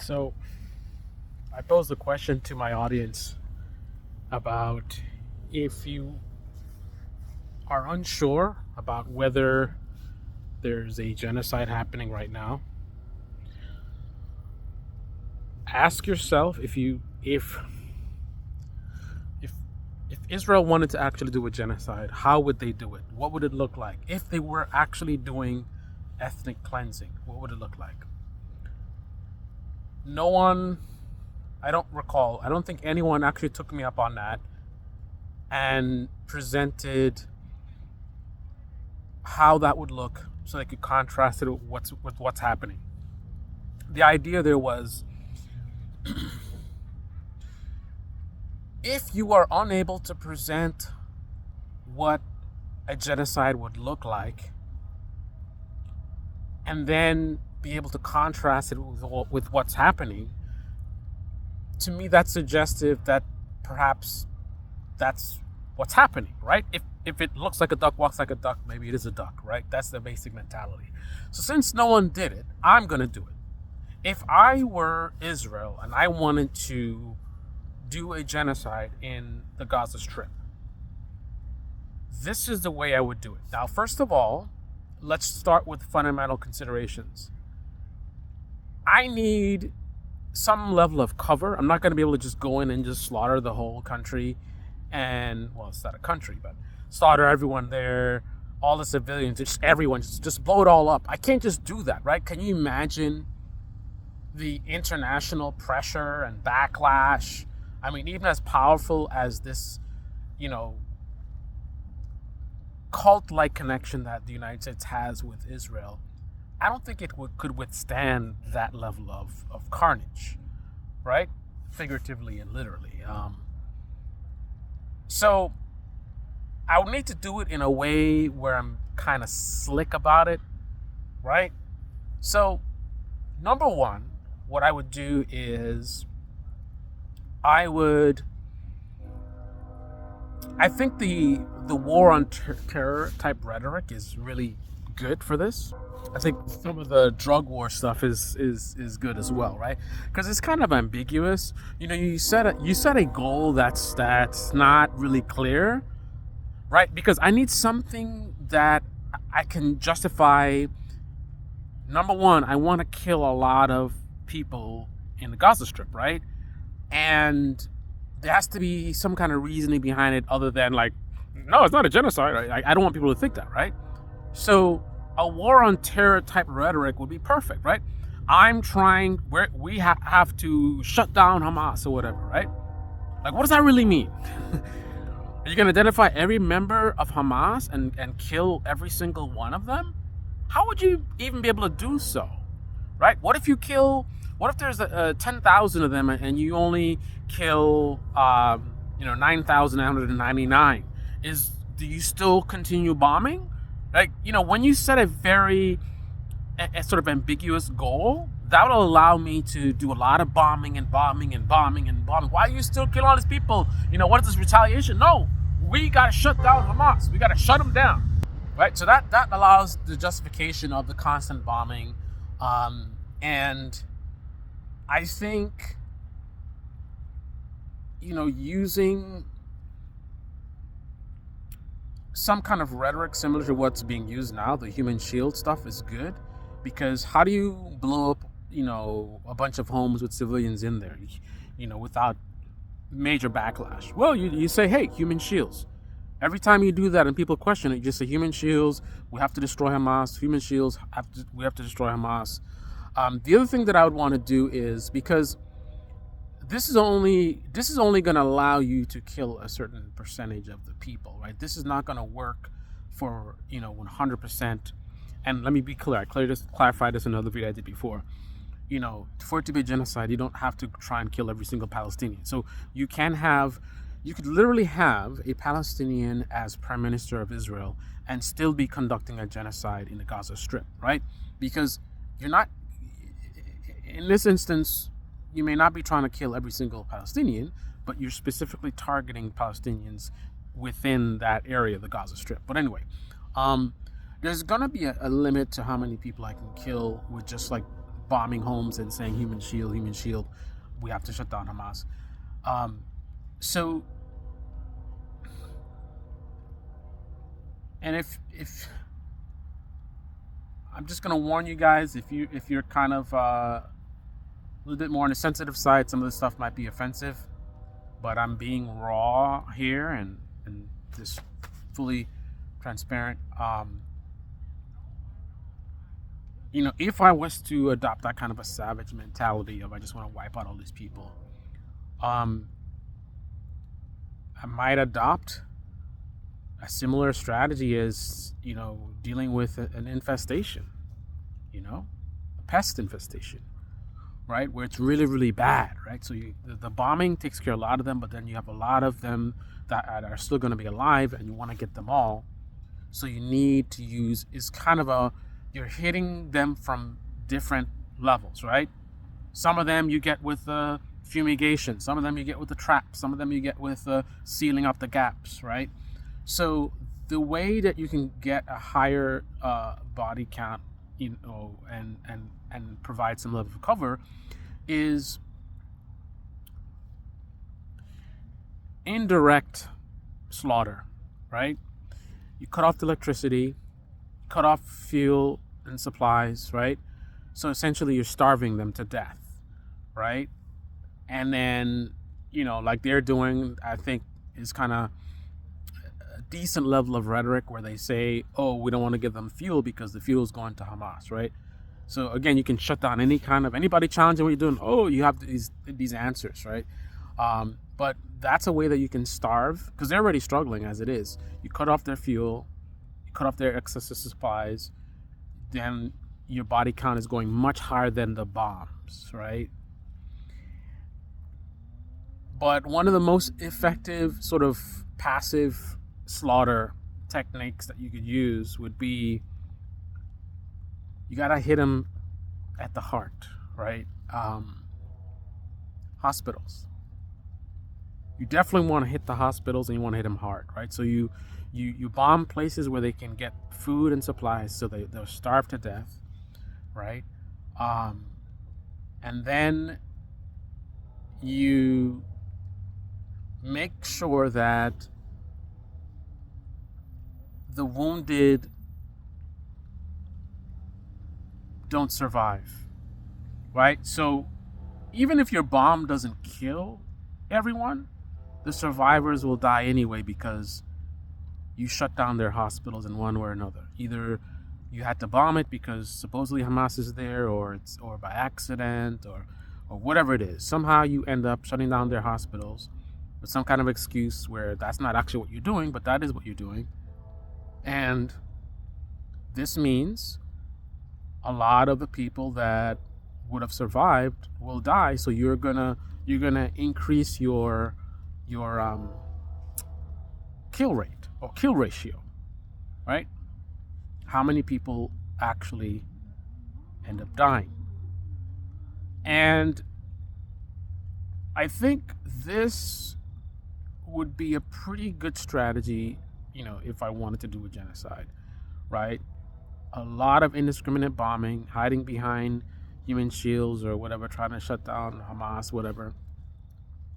So I posed a question to my audience about if you are unsure about whether there's a genocide happening right now, ask yourself if if Israel wanted to actually do a genocide, how would they do it? What would it look like? If they were actually doing ethnic cleansing, what would it look like? No one, I don't think anyone actually took me up on that and presented how that would look so they could contrast it with what's happening. The idea there was, if you are unable to present what a genocide would look like and then be able to contrast it with what's happening, to me that's suggestive that perhaps that's what's happening, right? If it looks like a duck, walks like a duck, maybe it is a duck, right? That's the basic mentality. So since no one did it, I'm going to do it. If I were Israel and I wanted to do a genocide in the Gaza Strip, this is the way I would do it. Now, first of all, let's start with fundamental considerations. I need some level of cover. I'm not going to be able to just go in and just slaughter the whole country and, well, it's not a country, but slaughter everyone there, all the civilians, just everyone, just blow it all up. I can't just do that, right? Can you imagine the international pressure and backlash? I mean, even as powerful as this, cult-like connection that the United States has with Israel, I don't think it could withstand that level of carnage, right? Figuratively and literally. So I would need to do it in a way where I'm kind of slick about it, right? So, number one, what I would do is I think the war on terror type rhetoric is really good for this. I think some of the drug war stuff is good as well, right? Because it's kind of ambiguous. You set a goal that's not really clear, right? Because I need something that I can justify. Number one, I want to kill a lot of people in the Gaza Strip, right? And there has to be some kind of reasoning behind it other than like, no, it's not a genocide. Right? I don't want people to think that, right? So a war on terror type rhetoric would be perfect, right? We have to shut down Hamas or whatever, right? Like, what does that really mean? Are you going to identify every member of Hamas and kill every single one of them? How would you even be able to do so, right? What if there's 10,000 of them and you only kill 9,999? Do you still continue bombing? Like, when you set a sort of ambiguous goal, that will allow me to do a lot of bombing and bombing and bombing and bombing. Why are you still killing all these people? What is this retaliation? No, we got to shut down Hamas. We got to shut them down, right? So that allows the justification of the constant bombing. And I think, using some kind of rhetoric similar to what's being used now, the human shield stuff, is good, because how do you blow up, a bunch of homes with civilians in there, without major backlash? Well, you say, hey, human shields. Every time you do that and people question it, you just say human shields, we have to destroy Hamas, human shields, we have to destroy Hamas. The other thing that I would want to do is, because this is only going to allow you to kill a certain percentage of the people, right? This is not going to work for 100%. And let me be clear. I clarified this in another video I did before. For it to be a genocide, you don't have to try and kill every single Palestinian. So you could literally have a Palestinian as Prime Minister of Israel and still be conducting a genocide in the Gaza Strip, right? Because you're not, in this instance, you may not be trying to kill every single Palestinian, but you're specifically targeting Palestinians within that area, the Gaza Strip. But anyway, there's going to be a limit to how many people I can kill with just like bombing homes and saying human shield, we have to shut down Hamas. So, and if I'm just gonna warn you guys, if you're kind of a little bit more on the sensitive side, some of the stuff might be offensive, but I'm being raw here and just fully transparent. If I was to adopt that kind of a savage mentality of I just want to wipe out all these people, I might adopt a similar strategy as, dealing with an infestation, a pest infestation, right? Where it's really, really bad, right? So the bombing takes care of a lot of them, but then you have a lot of them that are still going to be alive, and you want to get them all. So you need to use, is kind of you're hitting them from different levels, right? Some of them you get with fumigation, some of them you get with the traps, some of them you get with sealing up the gaps, right? So the way that you can get a higher body count, and provide some level of cover is indirect slaughter, right? You cut off the electricity, cut off fuel and supplies, right? So essentially you're starving them to death, right? And then, like they're doing, I think is kind of a decent level of rhetoric where they say, oh, we don't want to give them fuel because the fuel is going to Hamas, right? So again, you can shut down anybody challenging what you're doing. Oh, you have these answers, right? But that's a way that you can starve, because they're already struggling as it is. You cut off their fuel, you cut off their excess supplies, then your body count is going much higher than the bombs, right? But one of the most effective sort of passive slaughter techniques that you could use would be, you gotta hit them at the heart, right? Hospitals. You definitely want to hit the hospitals, and you want to hit them hard, right? So you bomb places where they can get food and supplies, so they'll starve to death, right? And then you make sure that the wounded don't survive, right? So even if your bomb doesn't kill everyone, the survivors will die anyway, because you shut down their hospitals in one way or another. Either you had to bomb it because supposedly Hamas is there, or by accident, or whatever it is. Somehow you end up shutting down their hospitals with some kind of excuse where that's not actually what you're doing, but that is what you're doing. And this means a lot of the people that would have survived will die. So you're gonna increase your kill rate or kill ratio, right? How many people actually end up dying? And I think this would be a pretty good strategy, if I wanted to do a genocide, right? A lot of indiscriminate bombing, hiding behind human shields or whatever, trying to shut down Hamas, whatever,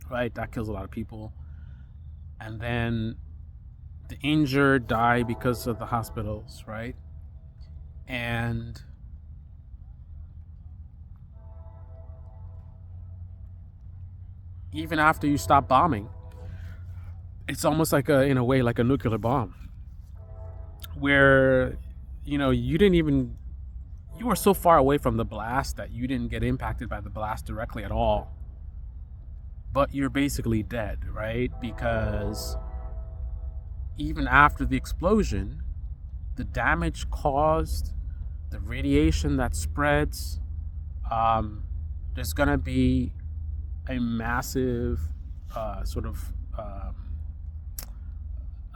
right? That kills a lot of people. And then the injured die because of the hospitals, right? And even after you stop bombing, it's almost like in a way, like a nuclear bomb, where, you were so far away from the blast that you didn't get impacted by the blast directly at all. But you're basically dead, right? Because even after the explosion, the damage caused, the radiation that spreads, there's going to be a massive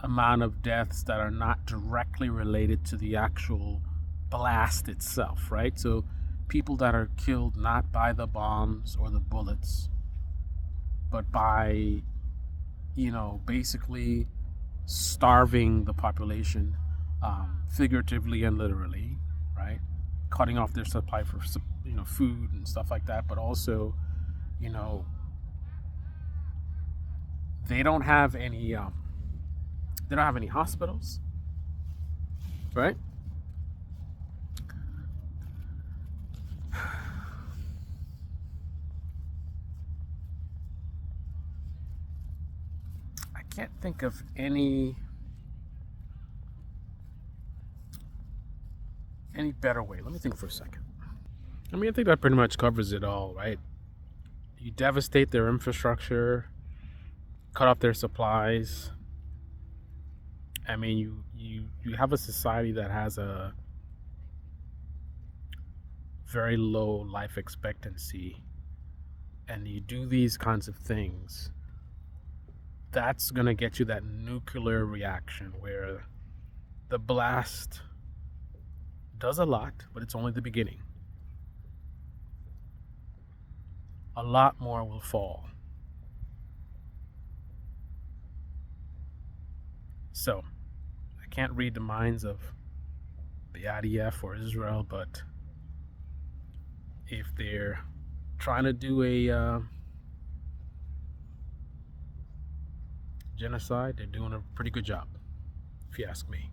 amount of deaths that are not directly related to the actual blast itself, right? So people that are killed not by the bombs or the bullets, but by, basically starving the population, figuratively and literally, right? Cutting off their supply food and stuff like that, but also, you know, they don't have any hospitals, right? I can't think of any better way. Let me think for a second. I mean, I think that pretty much covers it all, right? You devastate their infrastructure, cut off their supplies. I mean, you have a society that has a very low life expectancy, and you do these kinds of things. That's gonna get you that nuclear reaction where the blast does a lot, but it's only the beginning. A lot more will fall. So, I can't read the minds of the IDF or Israel, but if they're trying to do a genocide, they're doing a pretty good job, if you ask me.